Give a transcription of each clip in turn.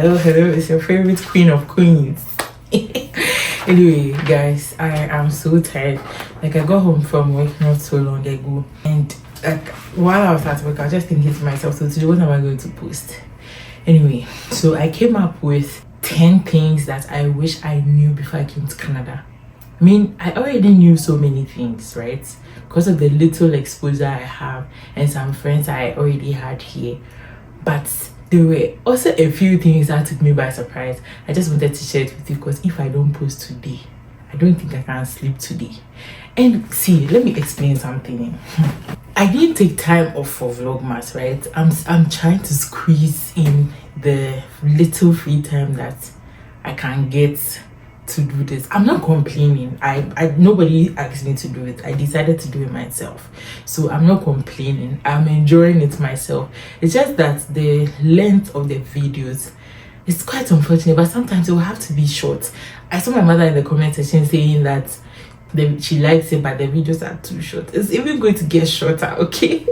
Hello, it's your favorite queen of queens. Anyway, guys, I am so tired. Like, I got home from work not so long ago, and like while I was at work, I was just thinking to myself, so today what am I going to post? Anyway, so I came up with 10 things that I wish I knew before I came to Canada. I mean, I already knew so many things, right? Because of the little exposure I have and some friends I already had here. But there were also a few things that took me by surprise. I just wanted to share it with you because if I don't post today, I don't think I can sleep today. And see, let me explain something. I didn't take time off for Vlogmas, right? I'm trying to squeeze in the little free time that I can get to do this. I'm not complaining. Nobody asked me to do it. I decided to do it myself, so I'm not complaining. I'm enjoying it myself. It's just that the length of the videos is quite unfortunate, but sometimes it will have to be short. I saw my mother in the comment section saying that she likes it, but the videos are too short. It's even going to get shorter, okay?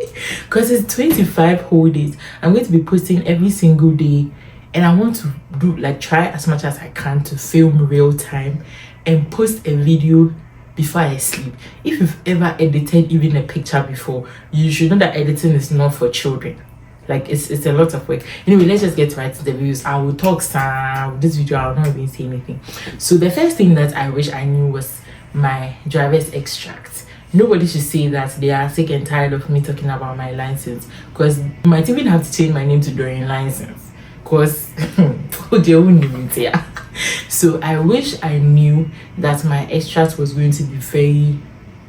Because it's 25 whole days. I'm going to be posting every single day, and I want to do try as much as I can to film real time and post a video before I sleep. If you've ever edited even a picture before, you should know that editing is not for children. Like, it's a lot of work. Anyway, let's just get right to the views. I will talk some this video. I will not even say anything. So the first thing that I wish I knew was my driver's extract. Nobody should say that they are sick and tired of me talking about my license, because you might even have to change my name to Dorian License. Because so I wish I knew that my extract was going to be very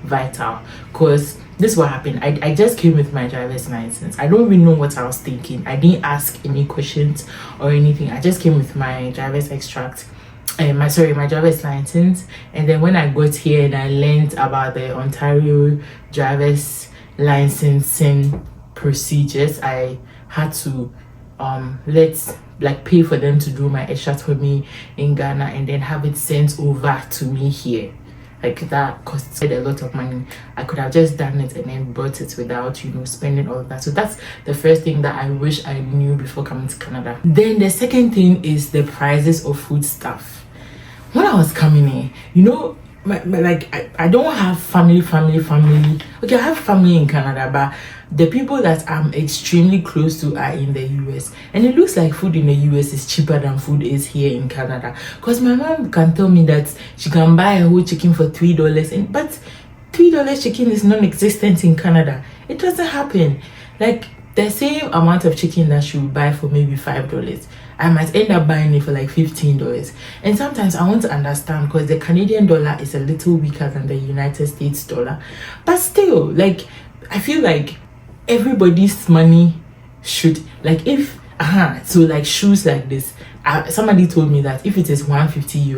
vital, because this is what happened. I just came with my driver's license. I don't even know what I was thinking. I didn't ask any questions or anything. I just came with my driver's extract, my driver's license. And then when I got here and I learned about the Ontario driver's licensing procedures, I had to pay for them to do my extract for me in Ghana and then have it sent over to me here. Like, that cost a lot of money. I could have just done it and then brought it without spending all of that. So that's the first thing that I wish I knew before coming to Canada. Then the second thing is the prices of food stuff. When I was coming in, I don't have family. Okay, I have family in Canada, but the people that I'm extremely close to are in the US, and it looks like food in the US is cheaper than food is here in Canada. Because my mom can tell me that she can buy a whole chicken for $3, but $3 chicken is non-existent in Canada. It doesn't happen. Like, the same amount of chicken that she would buy for maybe $5, I might end up buying it for like $15. And sometimes I want to understand, because the Canadian dollar is a little weaker than the United States dollar, but still, like, I feel like everybody's money should, like, if so like shoes like this, somebody told me that if it is $150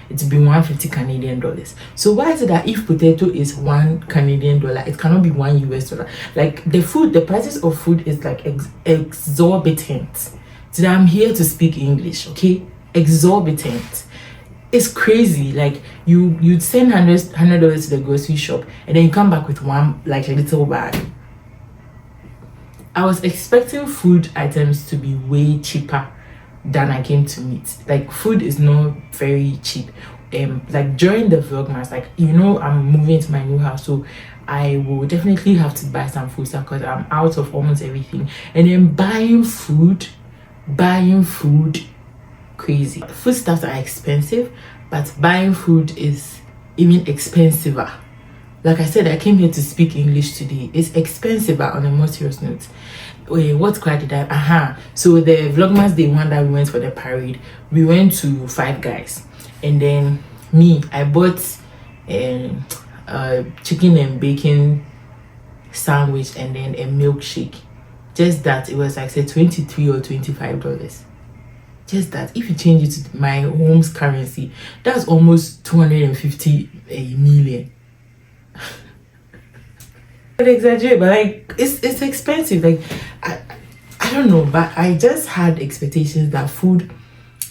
it will be $150 Canadian dollars. So why is it that if potato is $1 Canadian dollar, it cannot be $1 US? Like, the prices of food is like exorbitant. So I'm here to speak English, okay? Exorbitant. It's crazy. Like, you'd send $100 to the grocery shop and then you come back with one, like, a little bag. I was expecting food items to be way cheaper than I came to meet. Like, food is not very cheap. Like, during the Vlogmas, like, I'm moving to my new house, so I will definitely have to buy some food stuff because I'm out of almost everything. And then buying food, crazy. Food stuffs are expensive, but buying food is even expensiver. Like I said, I came here to speak English today. It's expensive, but on a more serious note. Wait, what crowd did I? So the Vlogmas Day one that we went for the parade, we went to Five Guys. And then I bought a chicken and bacon sandwich and then a milkshake. Just that, it was like, say, $23 or $25. Just that, if you change it to my home's currency, that's almost 250 million. I exaggerate, but like, it's expensive. Like, I don't know, but I just had expectations that food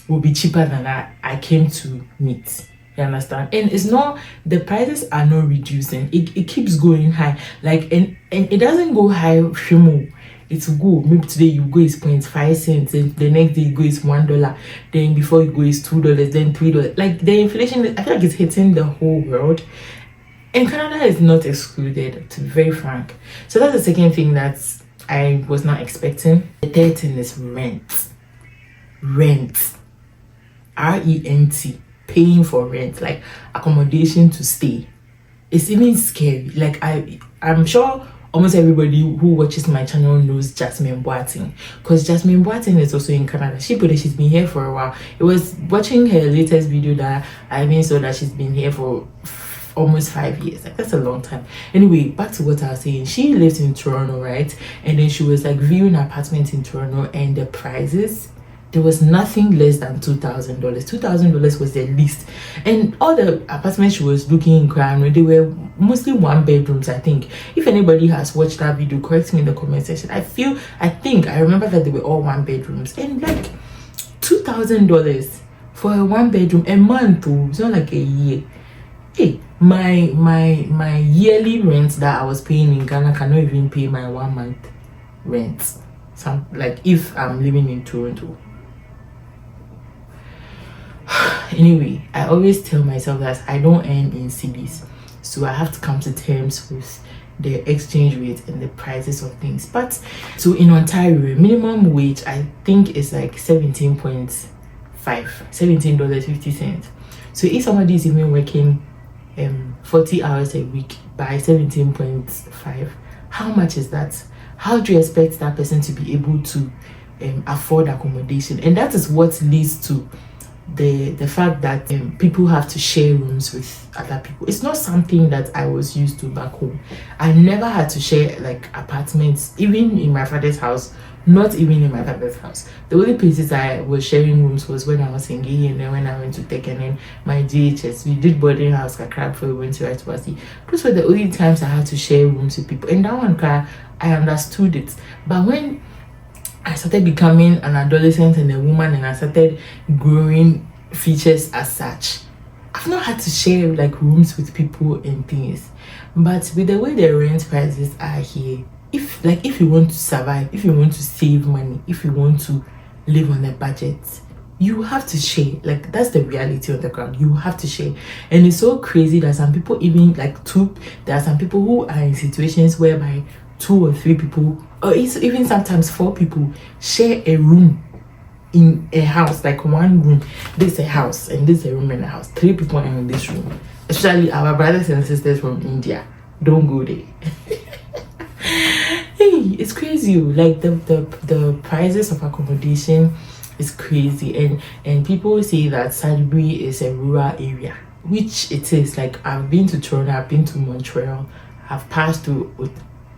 will be cheaper than I came to meet. You understand? And it's not, the prices are not reducing. It keeps going high. Like, and it doesn't go high. it will go. Maybe today you go is 0.5 cents, and the next day you go is $1, then before you go is $2, then $3. Like the inflation, I feel like it's hitting the whole world. And Canada is not excluded, to be very frank. So that's the second thing that I was not expecting. The third thing is rent. Rent. R-E-N-T. Paying for rent, like accommodation to stay. It's even scary. Like I'm sure almost everybody who watches my channel knows Jasmine Boateng, because Jasmine Boateng is also in Canada. She's been here for a while. It was watching her latest video that I even saw that she's been here for almost 5 years. Like, that's a long time. Anyway, back to what I was saying. She lived in Toronto, right? And then she was like viewing apartments in Toronto, and the prices, there was nothing less than $2,000. $2,000 was the least. And all the apartments she was looking in Crown, they were mostly 1 bedrooms, I think. If anybody has watched that video, correct me in the comment section. I remember that they were all 1 bedrooms. And like $2,000 for a 1 bedroom a month, too. It's not like a year. Hey, my yearly rent that I was paying in Ghana cannot even pay my 1 month rent. Like if I'm living in Toronto. Anyway, I always tell myself that I don't earn in cedis, so I have to come to terms with the exchange rate and the prices of things. But so in Ontario, minimum wage I think is like $17.50. So if somebody is even working 40 hours a week by 17.5, how much is that? How do you expect that person to be able to afford accommodation? And that is what leads to the fact that people have to share rooms with other people. It's not something that I was used to back home. I never had to share like apartments, even in my father's house. Not even in my father's house. The only places I was sharing rooms was when I was in Gay, and then when I went to Tech, and then my GHS. We did boarding house crab before we went to Rituasi. Those were the only times I had to share rooms with people. And that one, I understood it. But when I started becoming an adolescent and a woman, and I started growing features as such, I've not had to share like rooms with people and things. But with the way the rent prices are here, if you want to survive, if you want to save money, if you want to live on a budget, you have to share. Like, that's the reality on the ground. You have to share. And it's so crazy that some people even there are some people who are in situations whereby 2 or 3 people, or even sometimes 4 people, share a room in a house, like 1 room. This is a house and this is a room in a house. 3 people are in this room. Especially our brothers and sisters from India. Don't go there. Hey, it's crazy. Like the prices of accommodation is crazy, and people say that Sudbury is a rural area, which it is. Like, I've been to Toronto, I've been to Montreal, I've passed through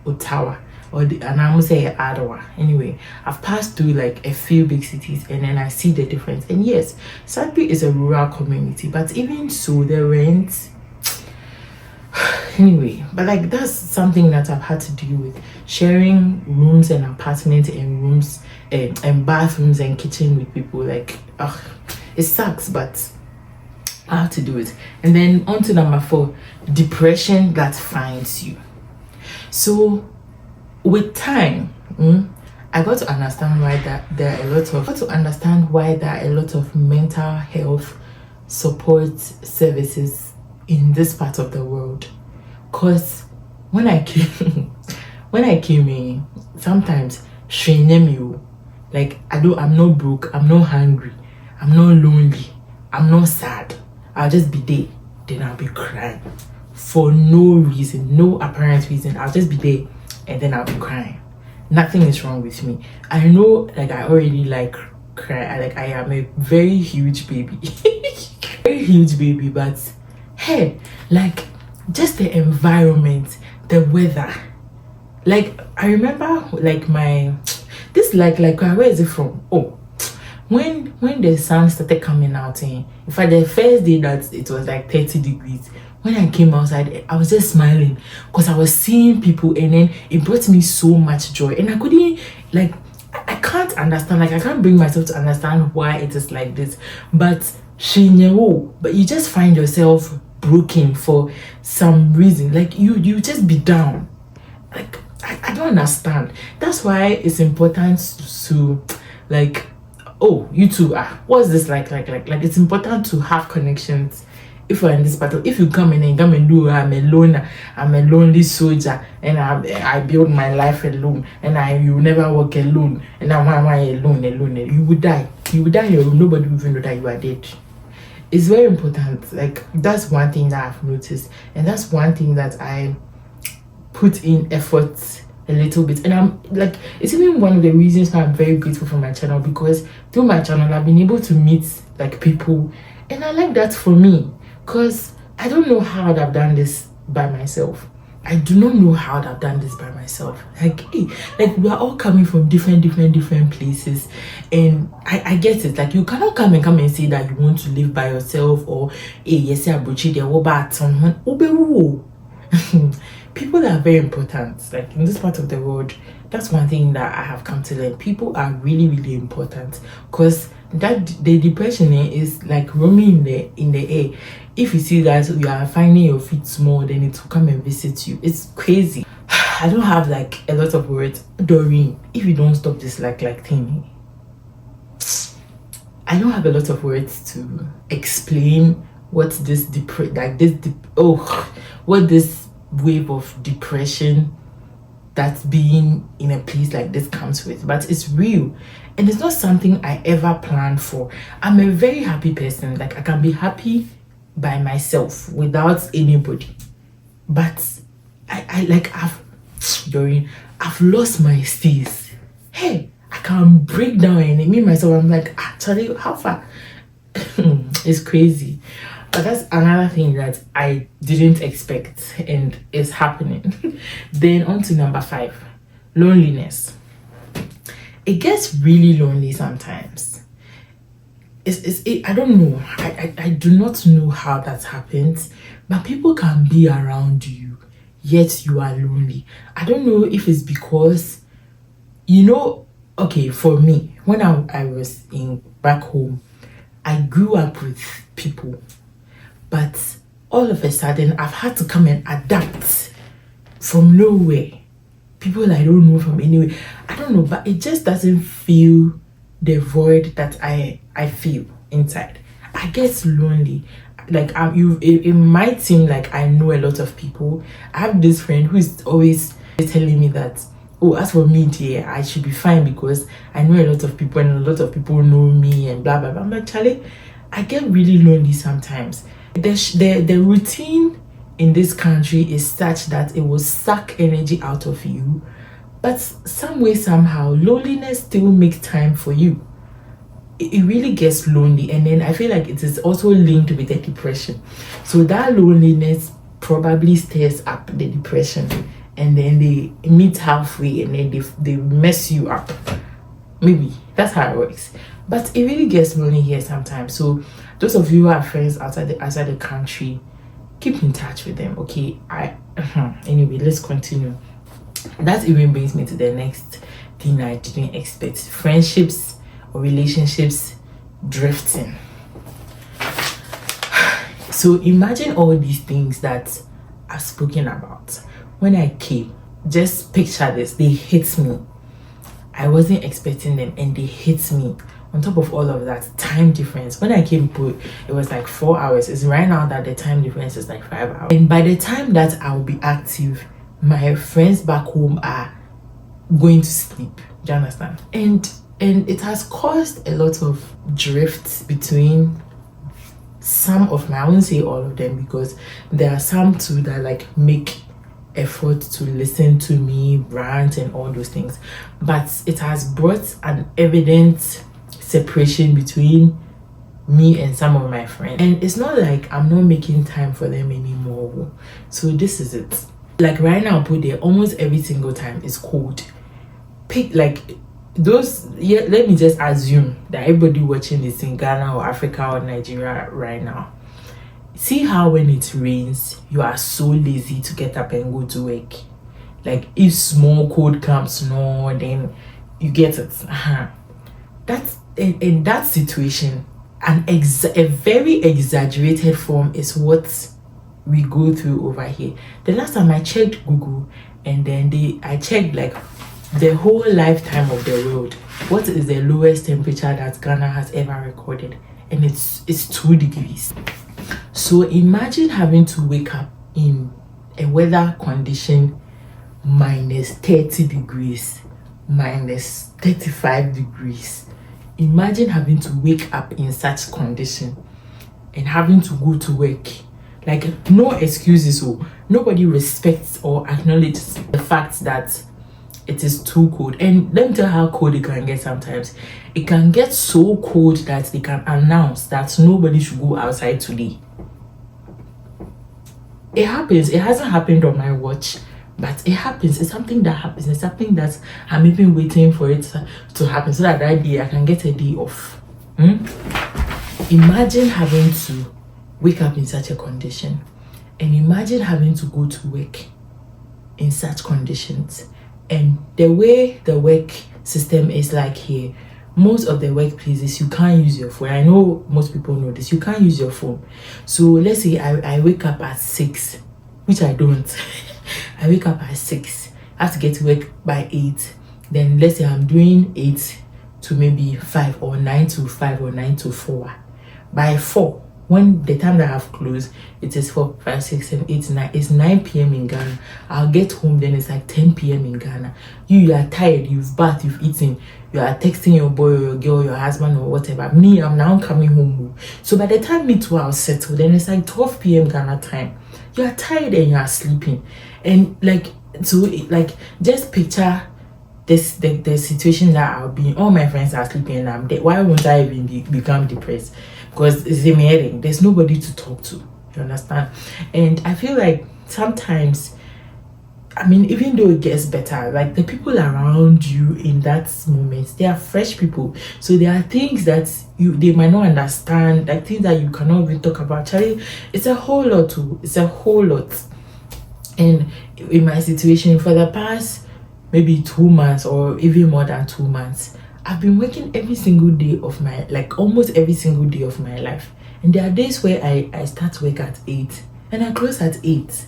Ottawa, and I'm gonna say Ottawa. Anyway, I've passed through like a few big cities, and then I see the difference. And yes, Sudbury is a rural community, but even so, the rent. Anyway, but like, that's something that I've had to deal with, sharing rooms and apartments and rooms and bathrooms and kitchen with people. Like, it sucks, but I have to do it. And then on to number 4, depression that finds you. So with time, I got to understand why there are a lot of mental health support services in this part of the world. Cause when I came in, sometimes like, I'm not broke, I'm not hungry, I'm not lonely, I'm not sad. I'll just be there, then I'll be crying for no reason, no apparent reason. I'll just be there and then I'll be crying. Nothing is wrong with me. I know, like, I already like cry. I am a very huge baby. Very huge baby, but hey, like, just the environment, the weather. Like, I remember like where is it from? Oh, when the sun started coming out, in fact, the first day that it was like 30 degrees, when I came outside, I was just smiling because I was seeing people, and then it brought me so much joy. And I couldn't, like, I can't understand, like, I can't bring myself to understand why it is like this. But you just find yourself broken for some reason. Like, you just be down. Like, I I don't understand. That's why it's important to like, oh, YouTube, what's this like it's important to have connections. If you're in this battle, if you come in and come and do, I'm alone, I'm a lonely soldier, and I build my life alone, and you will never walk alone, and I'm alone, you would die. You would die in your room, nobody will even know that you are dead. It's very important. Like, that's one thing that I've noticed, and that's one thing that I put in effort a little bit. And I'm like, it's even one of the reasons why I'm very grateful for my channel, because through my channel I've been able to meet like people, and I like that for me, because I don't know how I'd have done this by myself. I do not know how I've done this by myself. Like, hey, like we are all coming from different places, and I get it. Like, you cannot come and say that you want to live by yourself, or hey, yes, people are very important. Like, in this part of the world, that's one thing that I have come to learn. People are really important, because that the depression is like roaming in the air. If you see that you are finding your feet small, then it will come and visit you. It's crazy. I don't have like a lot of words. Doreen, if you don't stop this like thing, I don't have a lot of words to explain what this what this wave of depression that's being in a place like this comes with. But it's real, and it's not something I ever planned for. I'm a very happy person. Like, I can be happy by myself without anybody, but I've lost my steez. Hey, I can break down, and me myself, I'm like, actually, how far? It's crazy. But that's another thing that I didn't expect, and it's happening. Then on to number 5, loneliness. It gets really lonely sometimes. I don't know. I do not know how that happens, but people can be around you, yet you are lonely. I don't know if it's because, okay, for me, when I was back home, I grew up with people, but all of a sudden I've had to come and adapt from nowhere. People I don't know from anywhere. I don't know, but it just doesn't feel the void that I feel inside. I get lonely. Like, it might seem like I know a lot of people. I have this friend who is always telling me that, oh, as for me, dear, I should be fine because I know a lot of people and a lot of people know me and blah blah blah. But Charlie, I get really lonely sometimes. The routine in this country is such that it will suck energy out of you, but some way, somehow, loneliness still makes time for you. It really gets lonely, and then I feel like it is also linked with the depression. So that loneliness probably stirs up the depression, and then they meet halfway, and then they mess you up. Maybe that's how it works. But it really gets lonely here sometimes. So those of you who have friends outside the country, keep in touch with them, okay? Anyway, let's continue. That even brings me to the next thing I didn't expect: friendships or relationships drifting. So imagine all these things that I've spoken about. When I came, just picture this: they hit me. I wasn't expecting them, and they hit me. On top of all of that, time difference. When I came, it was like 4 hours. It's right now that the time difference is like 5 hours. And by the time that I'll be active, my friends back home are going to sleep. Do you understand? And it has caused a lot of drifts between some of my, I won't say all of them, because there are some too that like make effort to listen to me rant and all those things. But it has brought an evident separation between me and some of my friends, and it's not like I'm not making time for them anymore. So this is it. Like right now, almost every single time is cold. Pick like those, yeah, let me just assume that everybody watching this in Ghana or Africa or Nigeria right now, see how when it rains you are so lazy to get up and go to work. Like, if small cold comes, no, then you get it. That's in that situation, a very exaggerated form is what we go through over here. The last time I checked Google, and then I checked like the whole lifetime of the world. What is the lowest temperature that Ghana has ever recorded? And it's 2 degrees. So imagine having to wake up in a weather condition minus 30 degrees, minus 35 degrees. Imagine having to wake up in such condition and having to go to work. Like, no excuses. So nobody respects or acknowledges the fact that it is too cold. And let me tell you how cold it can get sometimes. It can get so cold that they can announce that nobody should go outside today. It happens. It hasn't happened on my watch, but it happens. It's something that happens. It's something that I'm even waiting for it to happen so that day I can get a day off. Imagine having to wake up in such a condition, and imagine having to go to work in such conditions. And the way the work system is like here, most of the workplaces, you can't use your phone. I know most people know this. You can't use your phone. So let's say I wake up at 6, which I don't. I wake up at 6. I have to get to work by 8. Then let's say I'm doing 8 to maybe 5, or 9 to 5, or 9 to 4. By 4, when the time that I have closed, it is 4, 5, 6, 7, 8, 9. It's 9 p.m. in Ghana. I'll get home, then it's like 10 p.m. in Ghana. You are tired, you've bathed, you've eaten, you are texting your boy or your girl, your husband or whatever. Me, I'm now coming home. So by the time me too, I'll settle. Then it's like 12 p.m. Ghana time. You are tired and you are sleeping. And like, so like, just picture this the situation that I'll be in. All my friends are sleeping and I'm dead. Why won't I even become depressed? Because it's a meeting. There's nobody to talk to. You understand? And I feel like sometimes, I mean, even though it gets better, like the people around you in that moment, they are fresh people. So there are things that they might not understand, like things that you cannot even talk about. Charlie, it's a whole lot too. It's a whole lot. And in my situation, for the past maybe 2 months or even more than 2 months, I've been working every single day of my, like almost every single day of my life. And there are days where I start work at 8 and I close at 8.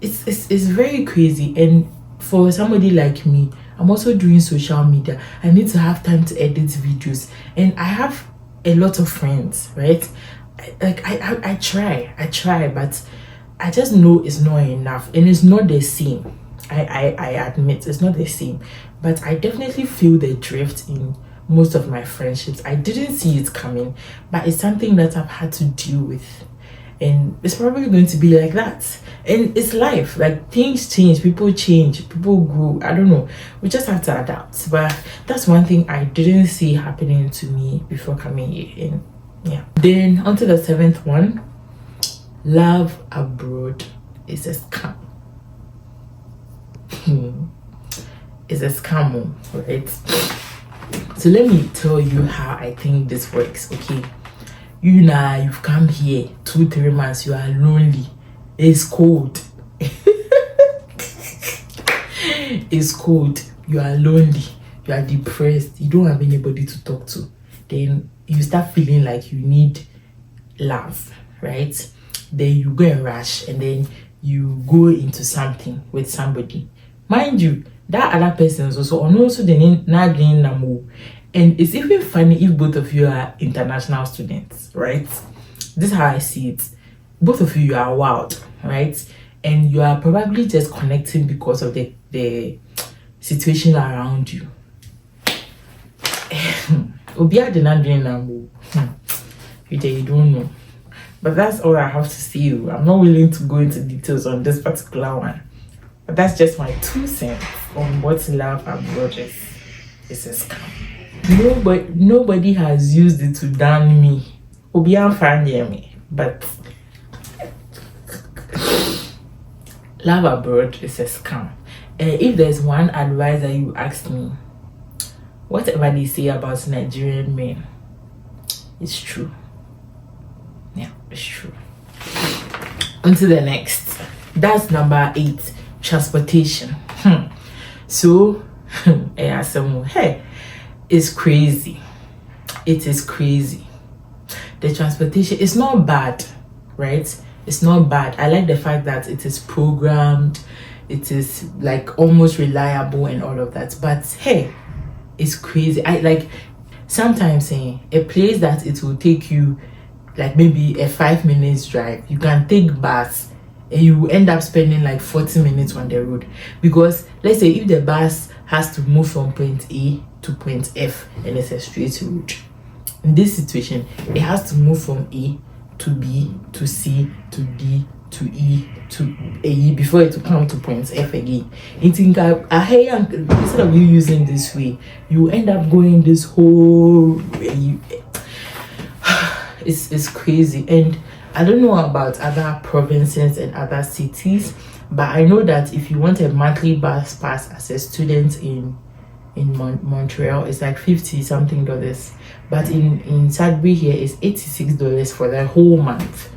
It's very crazy. And for somebody like me, I'm also doing social media. I need to have time to edit videos, and I have a lot of friends, right? I try, but I just know it's not enough, and it's not the same. I admit it's not the same, but I definitely feel the drift in most of my friendships. I didn't see it coming, but it's something that I've had to deal with. And it's probably going to be like that. And it's life. Like, things change, people grow. I don't know. We just have to adapt. But that's one thing I didn't see happening to me before coming here. And yeah. Then on to the 7th one. Love abroad is a scam. It's a scam, right? So let me tell you how I think this works, okay? You've come here 2-3 months, you are lonely, it's cold. It's cold, you are lonely, you are depressed, you don't have anybody to talk to. Then you start feeling like you need love, right? Then you go and rush, and then you go into something with somebody. Mind you, that other person is also the name. And it's even funny if both of you are international students, right? This is how I see it. Both of you are wild, right? And you are probably just connecting because of the situation around you. You don't know. But that's all I have to say. I'm not willing to go into details on this particular one. But that's just my 2 cents on what love abroad is. It's a scam. Nobody has used it to damn me. But love abroad is a scam. If there's one advice that you asked me, whatever they say about Nigerian men, it's true. Yeah, it's true. On to the next. That's number 8. Transportation. So, hey, it's crazy. It is crazy. The transportation is not bad, right? It's not bad. I like the fact that it is programmed. it is like almost reliable and all of that. But hey, it's crazy. I like sometimes saying a place that it will take you like maybe a 5 minutes drive, you can take bus and you end up spending like 40 minutes on the road. Because let's say if the bus has to move from point A to point F and it's a straight route, in this situation it has to move from A to B to C to D to E to A before it will come to point F again. Instead of you using this way, you end up going this whole way. It's crazy. And I don't know about other provinces and other cities, but I know that if you want a monthly bus pass as a student in Montreal, it's like 50 something dollars, but in Sudbury here it's $86 for the whole month.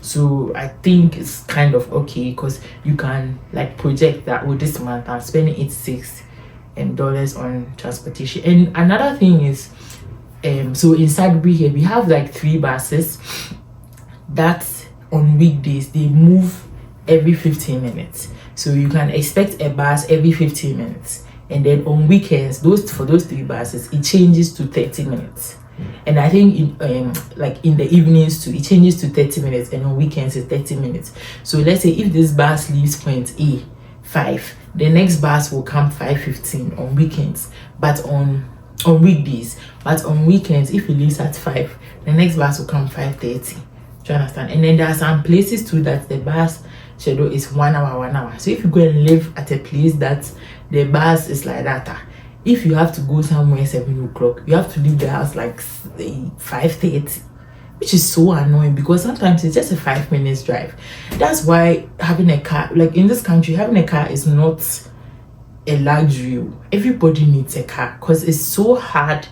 So I think it's kind of okay, because you can like project that with this month I'm spending $86 on transportation. And another thing is, so in Sudbury here we have like 3 buses that on weekdays they move every 15 minutes. So you can expect a bus every 15 minutes. And then on weekends, for those 3 buses, it changes to 30 minutes. And I think like in the evenings too, it changes to 30 minutes, and on weekends it's 30 minutes. So let's say if this bus leaves point A 5, the next bus will come 5:15 on weekends, but on weekdays. But on weekends, if it leaves at 5, the next bus will come 5:30. Do you understand? And then there are some places too that the bus schedule is 1 hour. So if you go and live at a place that the bus is like that, if you have to go somewhere 7 o'clock, you have to leave the house like 5:30, which is so annoying, because sometimes it's just a 5 minutes drive. That's why having a car, like in this country, having a car is not a luxury. Everybody needs a car, because it's so hard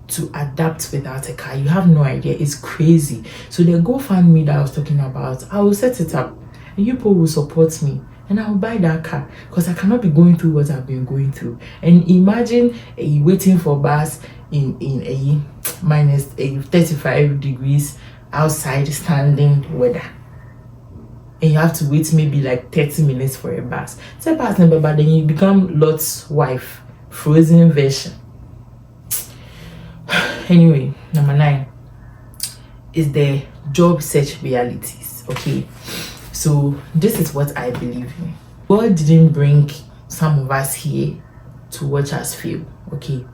to adapt without a car. You have no idea. It's crazy. So the GoFundMe that I was talking about, I will set it up and you people will support me, and I'll buy that car, because I cannot be going through what I've been going through. And imagine waiting for bus in a minus 35 degrees outside standing weather, and you have to wait maybe like 30 minutes for a bus. Say bus number, but then you become Lot's wife, frozen version. Anyway, number 9 is the job search realities. Okay, so this is what I believe in. God didn't bring some of us here to watch us fail. Okay,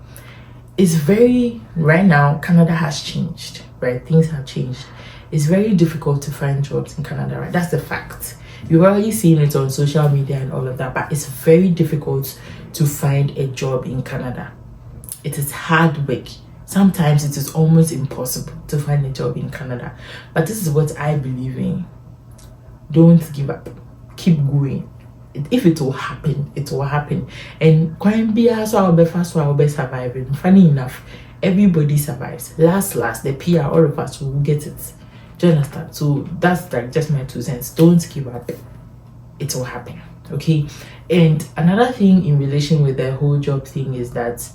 it's very, right now Canada has changed, right? Things have changed. It's very difficult to find jobs in Canada, right? That's the fact. You've already seen it on social media and all of that, but it's very difficult to find a job in Canada. It is hard work. Sometimes it is almost impossible to find a job in Canada. But this is what I believe in. Don't give up. Keep going. If it will happen, it will happen. And crime be so I'll be fast, so I'll be surviving. Funny enough, everybody survives. Last, the PR, all of us will get it. Do you understand? So that's like just my 2 cents. Don't give up. It will happen. Okay. And another thing in relation with the whole job thing is that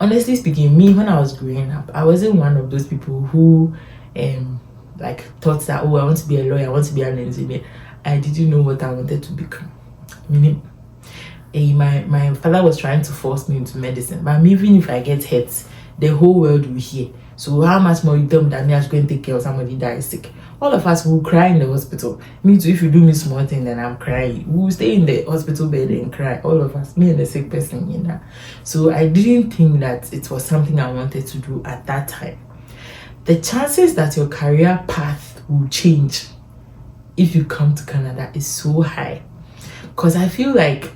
honestly speaking, me, when I was growing up, I wasn't one of those people who like thought that, oh, I want to be a lawyer, I want to be an engineer. I didn't know what I wanted to become. Meaning, my father was trying to force me into medicine, but even if I get hurt, the whole world will hear. So how much more you tell me that me I should go and take care of somebody that is sick? All of us will cry in the hospital. Me too, if you do me small thing, then I'm crying. We will stay in the hospital bed and cry. All of us, me and the sick person, you know. So I didn't think that it was something I wanted to do at that time. The chances that your career path will change if you come to Canada is so high. Because I feel like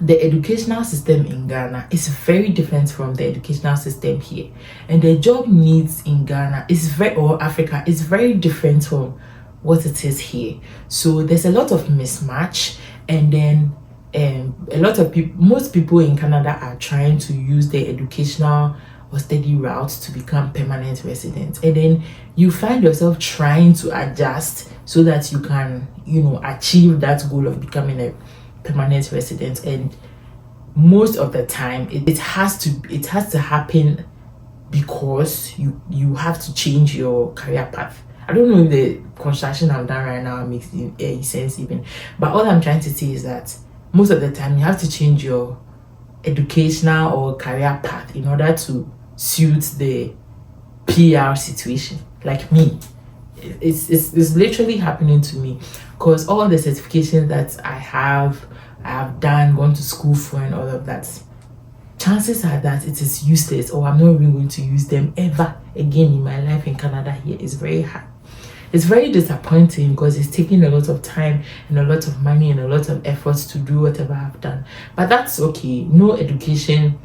the educational system in Ghana is very different from the educational system here, and the job needs in Ghana or Africa is very different from what it is here. So there's a lot of mismatch, and then a lot of people, most people in Canada are trying to use their educational or study route to become permanent residents, and then you find yourself trying to adjust so that you can, achieve that goal of becoming a permanent resident. And most of the time it has to happen because you have to change your career path. I don't know if the construction I'm done right now makes sense even, but all I'm trying to say is that most of the time you have to change your educational or career path in order to suit the PR situation. Like me, it's literally happening to me, because all the certifications that I have done, gone to school for, and all of that, chances are that it is useless, or I'm not even going to use them ever again in my life in Canada. Here is very hard. It's very disappointing because it's taking a lot of time and a lot of money and a lot of efforts to do whatever I've done. But that's okay. No education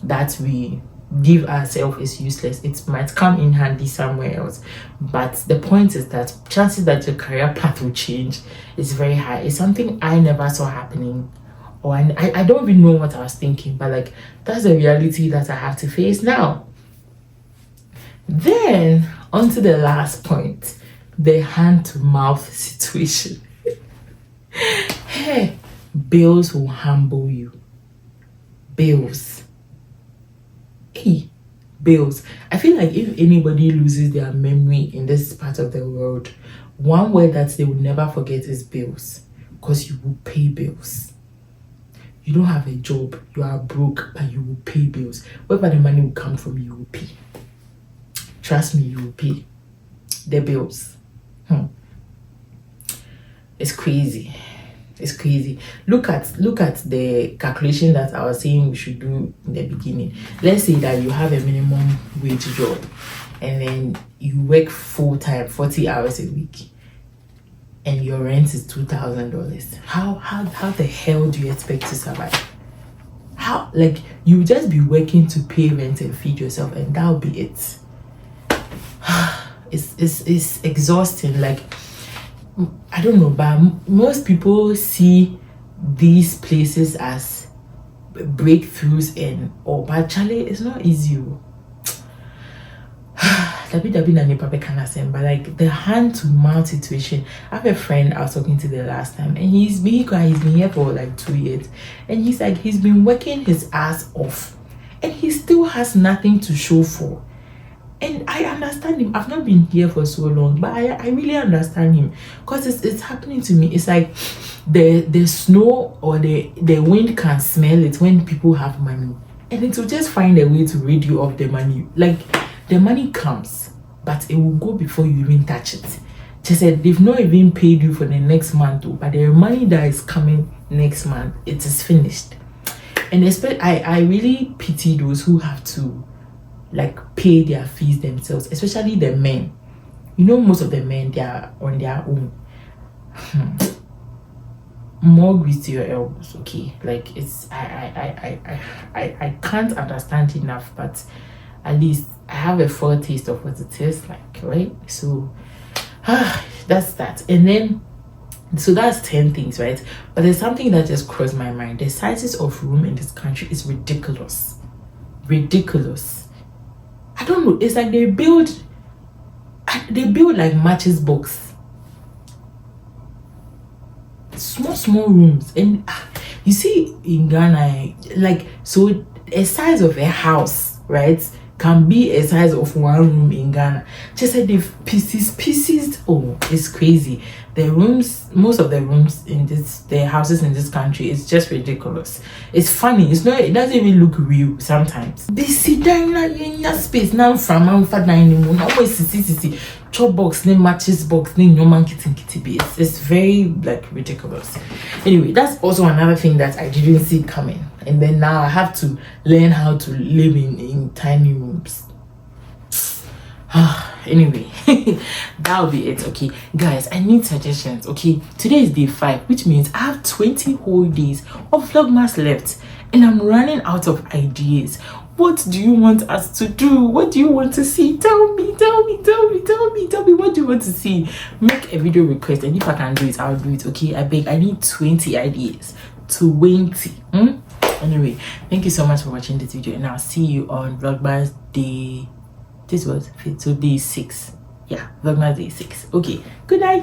that we give ourselves is useless. It might come in handy somewhere else. But the point is that chances that your career path will change is very high. It's something I never saw happening. Or I don't even know what I was thinking. But like, that's the reality that I have to face now. Then, on to the last point. The hand-to-mouth situation. Hey, bills will humble you. Bills. Hey, bills. I feel like if anybody loses their memory in this part of the world, one word that they will never forget is bills. Because you will pay bills. You don't have a job, you are broke, but you will pay bills. Wherever the money will come from, you will pay. Trust me, you will pay the bills. It's crazy. It's crazy. Look at the calculation that I was saying we should do in the beginning. Let's say that you have a minimum wage job and then you work full time, 40 hours a week, and your rent is $2,000. How the hell do you expect to survive? How, like, you just be working to pay rent and feed yourself, and that'll be it. It's exhausting. Like, I don't know, but most people see these places as breakthroughs and all, but actually it's not easy. But like the hand-to-mouth situation, I have a friend I was talking to the last time, and he's been here for like 2 years, and he's like, he's been working his ass off and he still has nothing to show for. And I understand him. I've not been here for so long, but I really understand him, because it's happening to me. It's like the snow or the wind can smell it when people have money, and it will just find a way to rid you of the money. Like, the money comes, but it will go before you even touch it. Just said they've not even paid you for the next month, but the money that is coming next month, it is finished. And especially, I really pity those who have to like pay their fees themselves, especially the men. You know, most of the men, they are on their own. More grease to your elbows, okay? Like, it's I can't understand enough, but at least I have a foretaste of what it is like, right? So that's that. And then, so that's 10 things, right? But there's something that just crossed my mind. The sizes of room in this country is ridiculous. I don't know. It's like they build like matches box, small rooms. And you see in Ghana, like, so a size of a house, right, can be a size of one room in Ghana. Just like they've pieces. Oh, it's crazy. The rooms, most of the rooms in the houses in this country, is just ridiculous. It's funny. It's not. It doesn't even look real sometimes. They sit down in your space now from dining room. Always see chop box, then matches box, then no man kitty base. It's very like ridiculous. Anyway, that's also another thing that I didn't see coming. And then now I have to learn how to live in tiny rooms. Anyway, that'll be it. Okay, guys, I need suggestions. Okay, today is day 5, which means I have 20 whole days of Vlogmas left, and I'm running out of ideas. What do you want us to do? What do you want to see? Tell me. What do you want to see? Make a video request, and if I can do it, I'll do it. Okay, I beg. I need 20 ideas. 20. Anyway, thank you so much for watching this video, and I'll see you on Vlogmas day. This was so day 6. Yeah, Vlogmas day 6. Okay, good night.